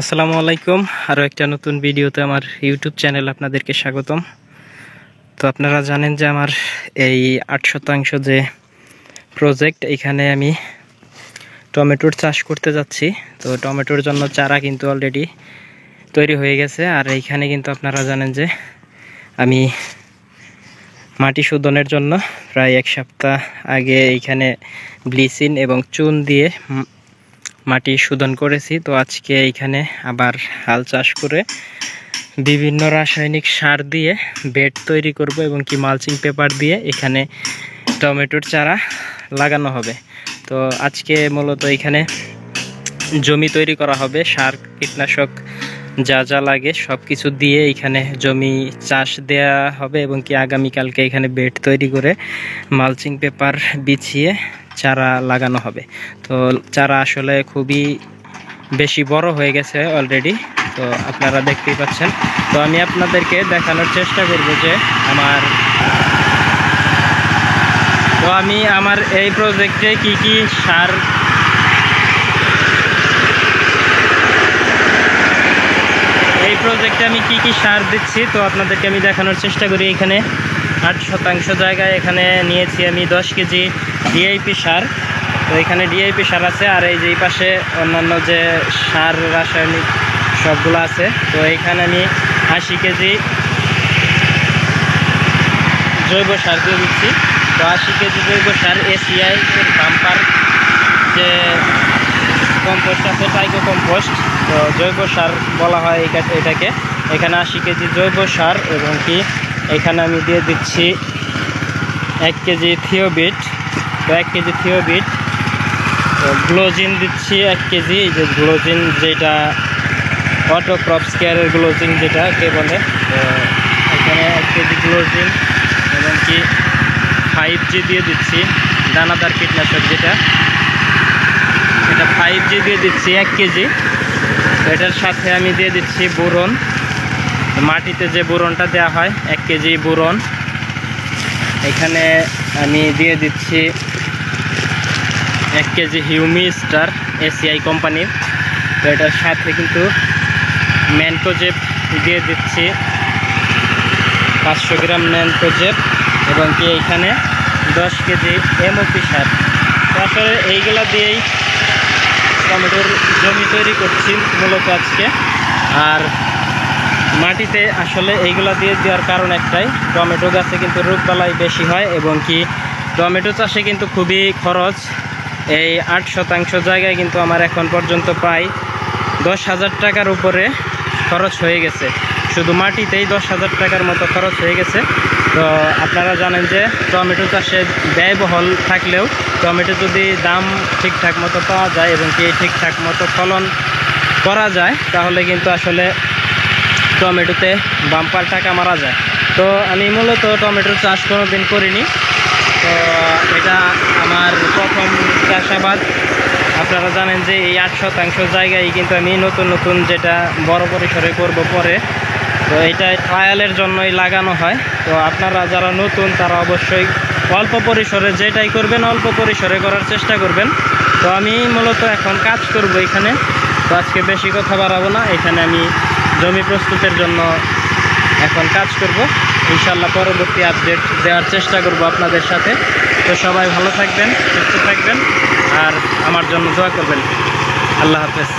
আসসালামু আলাইকুম। আরও একটা নতুন ভিডিওতে আমার ইউটিউব চ্যানেল আপনাদেরকে স্বাগতম। তো আপনারা জানেন যে আমার এই 8% যে প্রজেক্ট, এখানে আমি টমেটোর চাষ করতে যাচ্ছি। তো টমেটোর জন্য চারা কিন্তু অলরেডি তৈরি হয়ে গেছে। আর এইখানে কিন্তু আপনারা জানেন যে আমি মাটি শোধনের জন্য প্রায় এক সপ্তাহ আগে এইখানে ব্লিচিং এবং চুন দিয়ে মাটি শোধন করেছি। তো আজকে এইখানে আবার হাল চাষ করে বিভিন্ন রাসায়নিক সার দিয়ে বেড তৈরি করব এবং কি মালচিং পেপার দিয়ে এখানে টমেটোর চারা লাগানো হবে। তো আজকে মূলত এখানে জমি তৈরি করা হবে, সার কীটনাশক যা যা লাগে সব কিছু দিয়ে এখানে জমি চাষ দেয়া হবে এবং কি আগামীকালকে এখানে বেড তৈরি করে মালচিং পেপার বিছিয়ে চারা লাগানো হবে। তো চারা আসলে খুবই বেশি বড় হয়ে গেছে অলরেডি, তো আপনারা দেখতেই পাচ্ছেন। তো আমি আপনাদেরকে দেখানোর চেষ্টা করব যে আমার এই প্রজেক্টে কি কি সার আমি কি কি সার দিচ্ছি, তো আপনাদেরকে আমি দেখানোর চেষ্টা করি। এখানে 8% জায়গায় এখানে নিয়েছি আমি 10 কেজি ডিআইপি সার। তো এখানে ডিআইপি সার আছে, আর এই যে এই পাশে অন্যান্য যে সার রাসায়নিক সবগুলো আছে। তো এইখানে আমি 80 কেজি জৈব সার দিয়ে দিচ্ছি। তো 80 কেজি জৈব সার এসিআই এর বাম্পার যে কম্পোস্ট আছে, টাইকো কম্পোস্ট, তো জৈব সার বলা হয় এটাকে। এখানে 80 কেজি জৈব সার এবং কি এখানে আমি দিয়ে দিচ্ছি 1 কেজি থিওবিট। তো 1 কেজি থিওবিট, তো গ্লোজিন দিচ্ছি 1 কেজি, এই যে গ্লোজিন যেটা অটো ক্রপ কেয়ারের গ্লোজিন যেটাকে বলে। তো এখানে 1 কেজি গ্লোজিন এবং কি 5G দিয়ে দিচ্ছি, দানাদার কীটনাশক যেটা, এটা 5G দিয়ে দিচ্ছি 1 কেজি। এটার সাথে আমি দিয়ে দিচ্ছি বোরন, মাটিতে যে বোরনটা দেওয়া হয় 1 কেজি বোরন। এখানে আমি দিয়ে দিচ্ছি 1 কেজি হিউমি স্টার এসিআই কোম্পানির। তো এটার সাথে কিন্তু ম্যানকোজেব দিয়ে দিচ্ছি 500 গ্রাম ম্যানকোজেব এবং কি এইখানে 10 কেজি এমওপি সার। তো আসলে এইগুলা দিয়েই টমেটোর জমি তৈরি করছি মূলত আজকে। আর মাটিতে আসলে এইগুলা দিয়ে দেওয়ার কারণ একটাই, টমেটো গাছে কিন্তু রোগবালাই বেশি হয় এবং কি টমেটো চাষে কিন্তু খুবই খরচ। এই 8% জায়গায় কিন্তু আমার এখন পর্যন্ত প্রায় 10,000 টাকার উপরে খরচ হয়ে গেছে, শুধু মাটিতেই 10,000 টাকার মতো খরচ হয়ে গেছে। তো আপনারা জানেন যে টমেটো চাষে ব্যয়বহুল থাকলেও টমেটো যদি দাম ঠিকঠাক মতো পাওয়া যায় এবং কি ঠিকঠাক মতো ফলন করা যায়, তাহলে কিন্তু আসলে টমেটোতে বাম্পার টাকা মারা যায়। তো আমি মূলত টমেটোর চাষ কোনো দিন করিনি, তো এটা আমার প্রথম চাষাবাদ। আপনারা জানেন যে এই 8% জায়গায় কিন্তু আমি নতুন যেটা বড় পরিসরে করব পরে, তো এটা ট্রায়ালের জন্যই লাগানো হয়। তো আপনারা যারা নতুন তারা অবশ্যই অল্প পরিসরে যেটাই করবেন অল্প পরিসরে করার চেষ্টা করবেন। তো আমি মূলত এখন কাজ করব এখানে, তো আজকে বেশি কথা বাড়াবো না। এখানে আমি জমি প্রস্তুতের জন্য এখন কাজ করব, ইনশাল্লাহ পরবর্তী আপডেট দেওয়ার চেষ্টা করব আপনাদের সাথে। তো সবাই ভালো থাকবেন, সুস্থ থাকবেন আর আমার জন্য দোয়া করবেন। আল্লাহ হাফেজ।